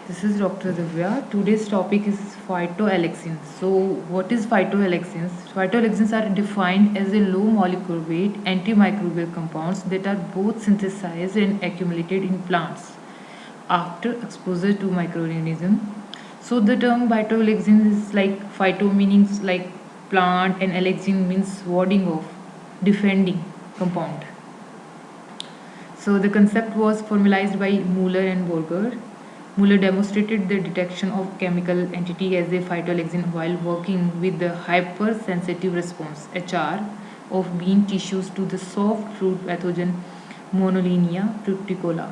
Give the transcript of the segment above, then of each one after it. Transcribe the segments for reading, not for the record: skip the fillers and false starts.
This is Dr. Divya. Today's topic is phytoalexins. So, what is phytoalexins? Phytoalexins are defined as a low molecular weight antimicrobial compounds that are both synthesized and accumulated in plants after exposure to microorganisms. So, the term phytoalexin is like phyto means like plant and alexin means warding off, defending compound. So the concept was formalized by Muller and Borger. Muller demonstrated the detection of chemical entity as a phytoalexin while working with the hypersensitive response (HR) of bean tissues to the soft fruit pathogen Monolinea fructicola.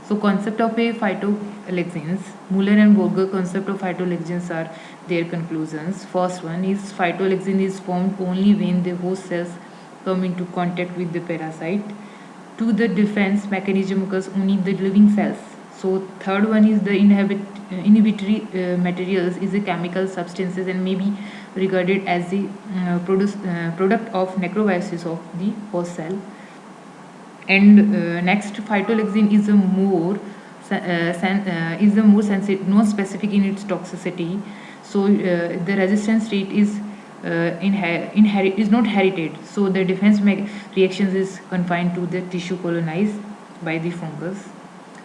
So concept of a phytoalexins, Muller and Borger concept of phytoalexins are their conclusions. First one is phytoalexin is formed only when the host cells come into contact with the parasite. Two, the defense mechanism occurs only in the living cells. So third one is the inhibitory materials is a chemical substances and may be regarded as the product of necrobiosis of the host cell. And next, phytoalexin is a more sensitive, non-specific in its toxicity. So the resistance rate is is not herited. So the defense reactions is confined to the tissue colonized by the fungus.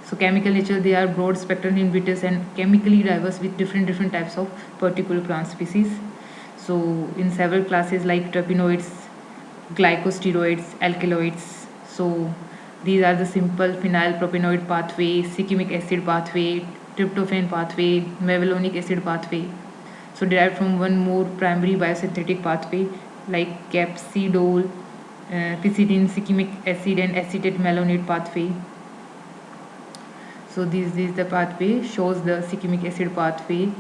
So chemical nature, they are broad spectrum inhibitors and chemically diverse with different types of particular plant species. So in several classes like terpenoids, glycosteroids, alkaloids. So these are the simple phenylpropanoid pathway, cyclamic acid pathway, tryptophan pathway, mevalonic acid pathway. So derived from one more primary biosynthetic pathway like capsidol, piscidin, cyclamic acid and acetate malonate pathway. So this is the pathway, shows the cyclamic acid pathway,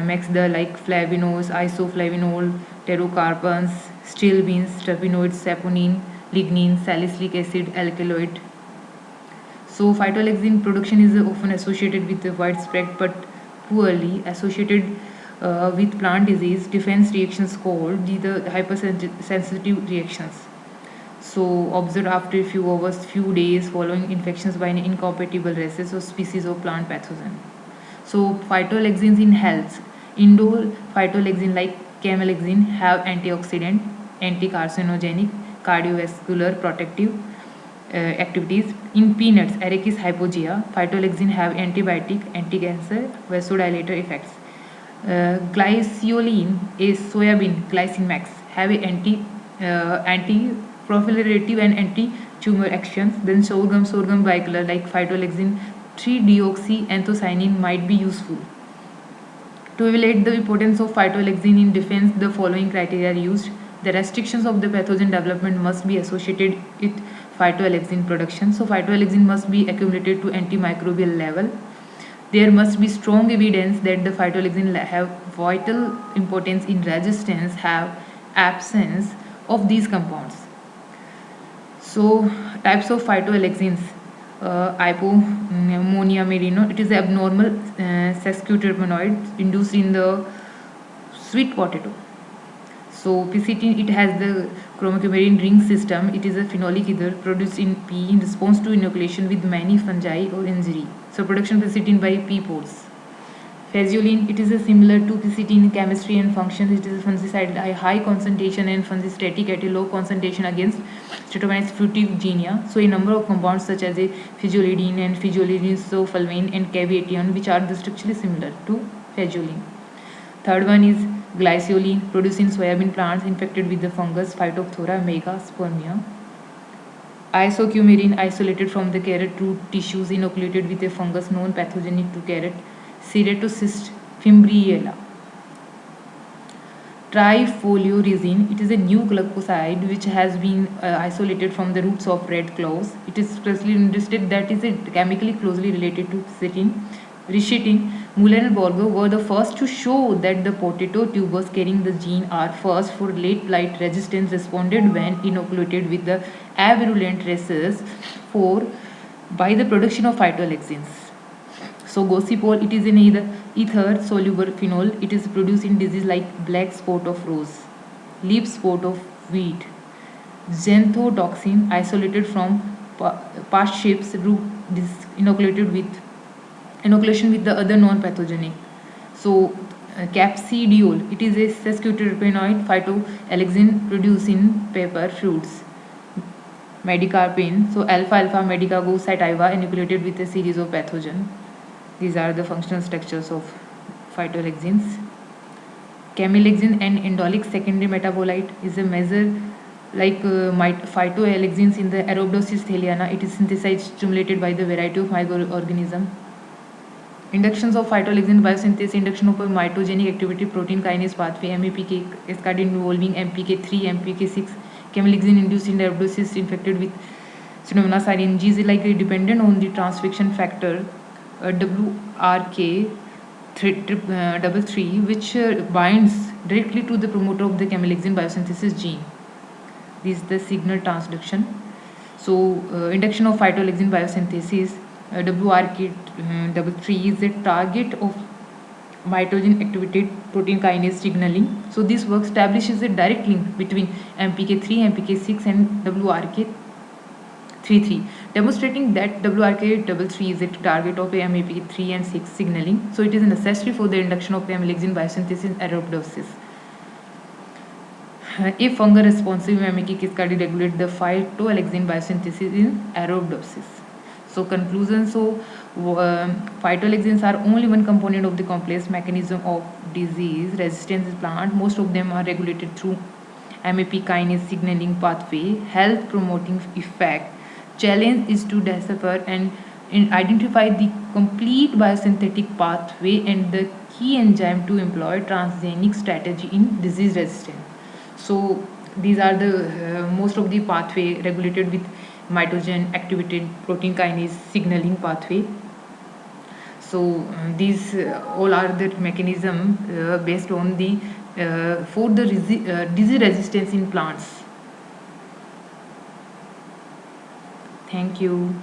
makes the like flavinols, isoflavinol, pterocarpans, stilbenes, terpenoids, saponin, lignin, salicylic acid, alkaloid. So phytoalexin production is often associated with the widespread but poorly associated with plant disease defense reactions called the hypersensitive reactions. So observed after a few hours, few days following infections by an incompatible races or species of plant pathogen. So phytoalexins in health. Indole phytoalexin like camelexin have antioxidant, anti-carcinogenic, cardiovascular protective activities. In peanuts, Arachis hypogea, phytoalexin have antibiotic, anti-cancer, vasodilator effects. Glyceolin is soybean glycine max have a anti-proliferative and anti-tumor actions. Then sorghum bicolor like phytoalexin 3-deoxyanthocyanin might be useful. To evaluate the importance of phytoalexin in defense, the following criteria are used. The restrictions of the pathogen development must be associated with phytoalexin production. So phytoalexin must be accumulated to antimicrobial level. There must be strong evidence that the phytoalexin have vital importance in resistance, have absence of these compounds. So types of phytoalexins, Hypomonia merino, it is an abnormal sesquiterpenoid induced in the sweet potato. So piscitin, it has the chromocoumarin ring system. It is a phenolic ether produced in pea in response to inoculation with many fungi or injury. So production piscitin by pea pods. Phaseolin, it is a similar to piscitin in chemistry and functions. It is a fungicide at high concentration and fungistatic at a low concentration against Streptococcus frutigenia. So a number of compounds such as a phygiolidine and phygiolidinsulfalvane and caveation, which are structurally similar to phaseolin. Third one is glyceolin, produced in soybean plants infected with the fungus Phytophthora megaspermia. Isocoumarin, isolated from the carrot root tissues, inoculated with a fungus known pathogenic to carrot, Ceratocystis fimbriella. Trifoluorezin, it is a new glycoside which has been isolated from the roots of red cloves. It is expressly interested that is chemically closely related to cytin. Rischitin, Muller and Borger were the first to show that the potato tubers carrying the gene are first for late blight resistance responded when inoculated with the avirulent races by the production of phytoalexins. So gossypol, it is in either ether soluble phenol. It is produced in disease like black spot of rose, leaf spot of wheat. Xanthotoxin, isolated from past ships root inoculated with inoculation with the other non-pathogenic. So capsidiol, it is a sesquiterpenoid phytoalexin produced in pepper fruits. Medicarpine, so alpha-alpha medicago sativa inoculated with a series of pathogen. These are the functional structures of phytoalexins. Camilexin, an indolic secondary metabolite, is a measure like phytoalexins in the Arabidopsis thaliana. It is synthesized stimulated by the variety of microorganism. Inductions of phytoalexin biosynthesis, induction of a mitogenic activity protein kinase pathway, MAPK cascade involving MPK3, MPK6. Camilexin induced in Arabidopsis infected with Pseudomonas aeruginosa. G is like dependent on the transcription factor WRK33, which binds directly to the promoter of the camilexin biosynthesis gene. This is the signal transduction. So, induction of phytoalexin biosynthesis, WRK33 is a target of mitogen activated protein kinase signaling. So, this work establishes a direct link between MPK3, MPK6, and WRK33, demonstrating that WRK33 is a target of MAP3 and 6 signaling. So, it is necessary for the induction of camilexin biosynthesis in Arabidopsis. If fungal responsive mimic cascade regulate the phytoalexin biosynthesis in Arabidopsis. So conclusion, phytoalexins are only one component of the complex mechanism of disease resistance in plant. Most of them are regulated through MAP kinase signaling pathway, health promoting effect. Challenge is to decipher and identify the complete biosynthetic pathway and the key enzyme to employ transgenic strategy in disease resistance. So these are the most of the pathway regulated with mitogen activated protein kinase signaling pathway. So these all are the mechanism based on the for the disease resistance in plants. Thank you.